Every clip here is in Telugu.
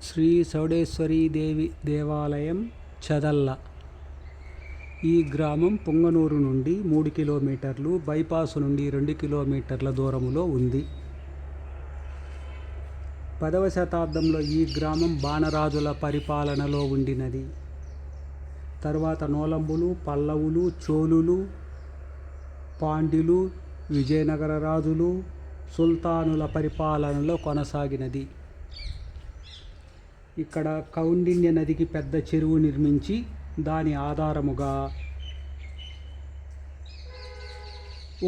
శ్రీ చౌడేశ్వరీ దేవి దేవాలయం చదల్ల. ఈ గ్రామం పుంగనూరు నుండి 3 కిలోమీటర్లు, బైపాసు నుండి 2 కిలోమీటర్ల దూరంలో ఉంది. 10వ శతాబ్దంలో ఈ గ్రామం బాణరాజుల పరిపాలనలో ఉండినది. తరువాత నోలంబులు, పల్లవులు, చోళులు, పాండ్యులు, విజయనగర రాజులు, సుల్తానుల పరిపాలనలో కొనసాగినది. ఇక్కడ కౌండిన్య నదికి పెద్ద చెరువు నిర్మించి దాని ఆధారముగా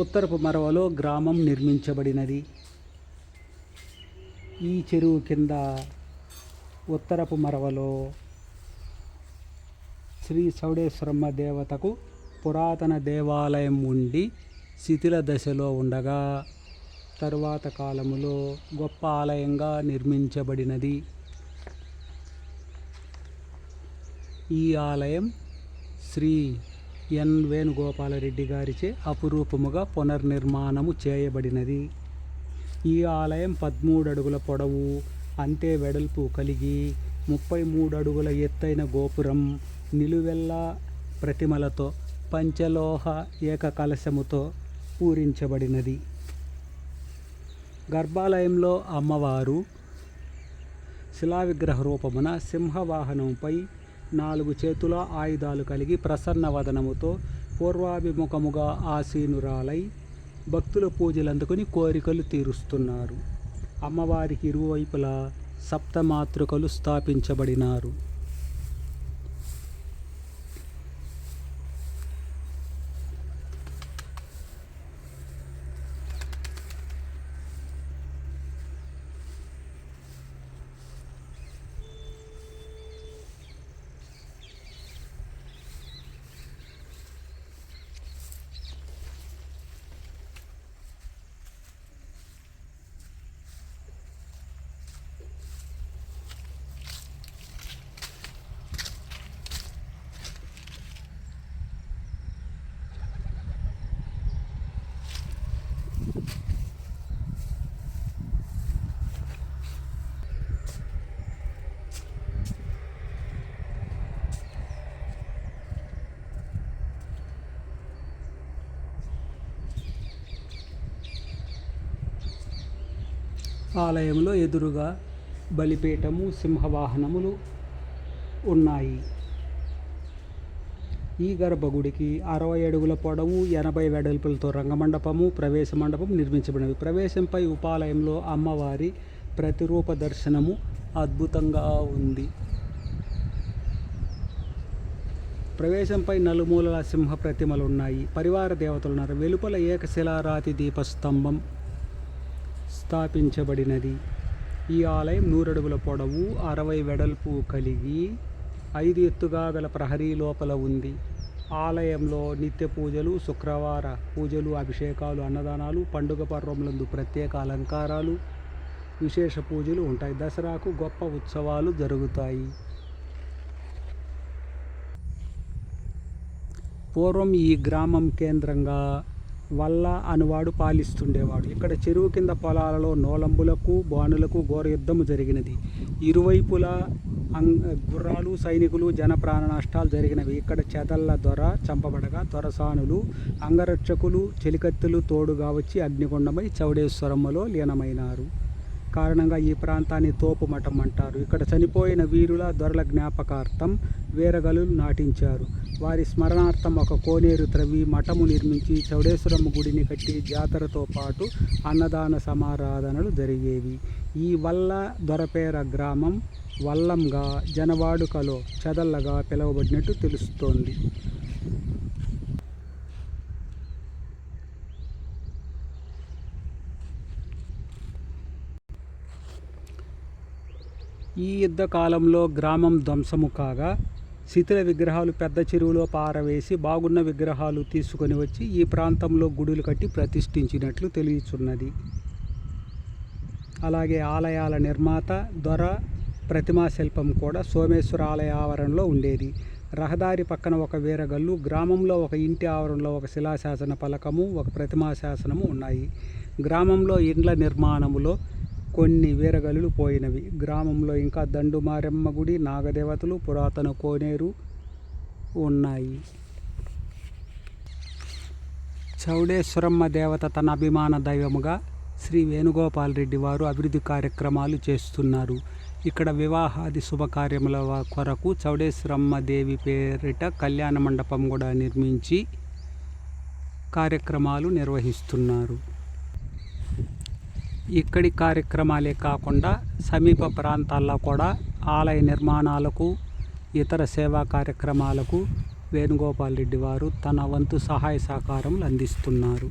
ఉత్తరపు మరవలో గ్రామం నిర్మించబడినది. ఈ చెరువు కింద ఉత్తరపు మరవలో శ్రీ చౌడేశ్వరమ్మ దేవతకు పురాతన దేవాలయం ఉండి శిథిల దశలో ఉండగా తరువాత కాలములో గొప్ప ఆలయంగా నిర్మించబడినది. ఈ ఆలయం శ్రీ ఎన్ వేణుగోపాలరెడ్డి గారిచే అపురూపముగా పునర్నిర్మాణము చేయబడినది. ఈ ఆలయం 13 అడుగుల పొడవు, అంతే వెడల్పు కలిగి 33 అడుగుల ఎత్తైన గోపురం, నిలువెల్ల ప్రతిమలతో, పంచలోహ ఏకకలశముతో పూరించబడినది. గర్భాలయంలో అమ్మవారు శిలావిగ్రహ రూపమున సింహవాహనంపై 4 చేతుల ఆయుధాలు కలిగి ప్రసన్న వదనముతో పూర్వాభిముఖముగా ఆసీనురాలై భక్తుల పూజలు అందుకుని కోరికలు తీరుస్తున్నారు. అమ్మవారికి ఇరువైపులా సప్తమాతృకలు స్థాపించబడినారు. ఆలయంలో ఎదురుగా బలిపీఠము, సింహవాహనములు ఉన్నాయి. ఈ గర్భగుడికి 60 అడుగుల పొడవు, 80 వెడల్పులతో రంగమండపము, ప్రవేశ మండపం నిర్మించబడినవి. ప్రవేశంపై ఉపాలయంలో అమ్మవారి ప్రతిరూప దర్శనము అద్భుతంగా ఉంది. ప్రవేశంపై నలుమూలల సింహ ప్రతిమలు ఉన్నాయి. పరివార దేవతలు ఉన్నారు. వెలుపల ఏకశిలారాతి దీపస్తంభం స్థాపించబడినది. ఈ ఆలయం 100 అడుగుల పొడవు, 60 వెడల్పు కలిగి 5 ఎత్తుగా గల ప్రహరీ లోపల ఉంది. ఆలయంలో నిత్య పూజలు, శుక్రవార పూజలు, అభిషేకాలు, అన్నదానాలు, పండుగ పర్వములందు ప్రత్యేక అలంకారాలు, విశేష పూజలు ఉంటాయి. దసరాకు గొప్ప ఉత్సవాలు జరుగుతాయి. పూర్వం ఈ గ్రామం కేంద్రంగా వల్ల అనువాడు పాలిస్తుండేవాడు. ఇక్కడ చెరువు కింద పొలాలలో నోలంబులకు, బాణులకు ఘోర యుద్ధము జరిగినది. ఇరువైపులా గుర్రాలు, సైనికులు, జన ప్రాణ నష్టాలు జరిగినవి. ఇక్కడ చదల్ల దొర చంపబడగా దొరసానులు, అంగరక్షకులు, చెలికత్తెలు తోడుగా వచ్చి అగ్నిగుండమై చౌడేశ్వరమ్మలో లీనమైనారు. కారణంగా ఈ ప్రాంతాన్ని తోపు మఠం అంటారు. ఇక్కడ చనిపోయిన వీరుల, దొరల జ్ఞాపకార్థం వీరగలులు నాటించారు. వారి స్మరణార్థం ఒక కోనేరు త్రవ్వి మఠము నిర్మించి చౌడేశ్వరమ్మ గుడిని కట్టి జాతరతో పాటు అన్నదాన సమారాధనలు జరిగేవి. ఈ వల్ల దొరపేర గ్రామం వల్లంగా జనవాడుకలో చదల్లగా పిలువబడినట్టు తెలుస్తోంది. ఈ యుద్ధ కాలంలో గ్రామం ధ్వంసము కాగా శిథిల విగ్రహాలు పెద్ద చెరువులో పారవేసి బాగున్న విగ్రహాలు తీసుకొని వచ్చి ఈ ప్రాంతంలో గుడులు కట్టి ప్రతిష్ఠించినట్లు తెలియచున్నది. అలాగే ఆలయాల నిర్మాత దొర ప్రతిమా శిల్పం కూడా సోమేశ్వర ఆలయ ఆవరణలో ఉండేది. రహదారి పక్కన ఒక వీరగల్లు, గ్రామంలో ఒక ఇంటి ఆవరణలో ఒక శిలాశాసన ఫలకము, ఒక ప్రతిమా శాసనము ఉన్నాయి. గ్రామంలో ఇండ్ల నిర్మాణములో కొన్ని వీరగలులు పోయినవి. గ్రామంలో ఇంకా దండుమారెమ్మ గుడి, నాగదేవతలు, పురాతన కోనేరు ఉన్నాయి. చౌడేశ్వరమ్మ దేవత తన అభిమాన దైవముగా శ్రీ వేణుగోపాల్ రెడ్డి వారు అభివృద్ధి కార్యక్రమాలు చేస్తున్నారు. ఇక్కడ వివాహాది శుభకార్యముల కొరకు చౌడేశ్వరమ్మ దేవి పేరిట కళ్యాణ మండపం కూడా నిర్మించి కార్యక్రమాలు నిర్వహిస్తున్నారు. ఇక్కడి కార్యక్రమాలే కాకుండా సమీప ప్రాంతాల్లో కూడా ఆలయ నిర్మాణాలకు, ఇతర సేవా కార్యక్రమాలకు వేణుగోపాల్ రెడ్డి వారు తన వంతు సహాయ సహకారములు అందిస్తున్నారు.